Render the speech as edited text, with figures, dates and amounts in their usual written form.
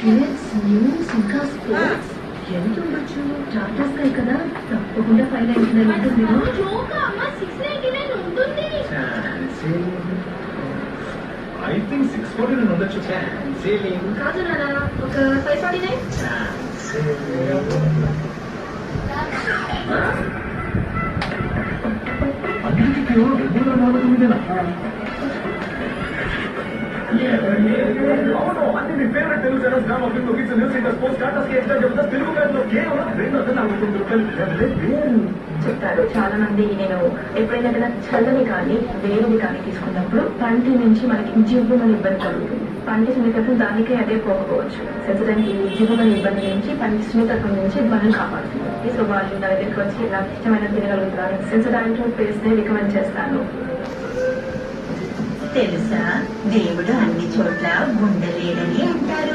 Kids news ఇంకా sports ఎంత ఉండొచ్చు? టాటా స్కై కదా, తప్పకుండా 599 ఉంటుంది. ఐ థింక్ 649 ఉండొచ్చు. కాదు నాన్న, ఒక 549. అందరికీ కేవలం 249. అవును, అన్ని మీ favourite Telugu channels drama film kids news ఇంకా sports Tata sky extra Jabardasth Telugu batch లో కేవలం 249 చెప్తారు చాలా మంది. నేను ఎప్పుడైనా ఏదైనా చల్లని కానీ వేడిని కానీ తీసుకున్నప్పుడు పంటి నుంచి మనకి జివ్వుమని ఇబ్బంది కలుగుతుంది. పంటి సున్నితత్వం దానికే అదే పోకపోవచ్చు. సెన్సిటైవ్కి జివ్వుమని ఇబ్బంది నుంచి పంటి సున్నితత్వం నుంచి మనల్ని కాపాడుతుంది. సో వాళ్ళు నా దగ్గరికి వచ్చి నాకు ఇష్టమైన తినగలుగుతారు. సెన్సిటైవ్ పేస్ట్ ని రికమెండ్ చేస్తాను. తెలుసా, దేవుడు అన్ని చోట్ల ఉండలేడని అంటారు.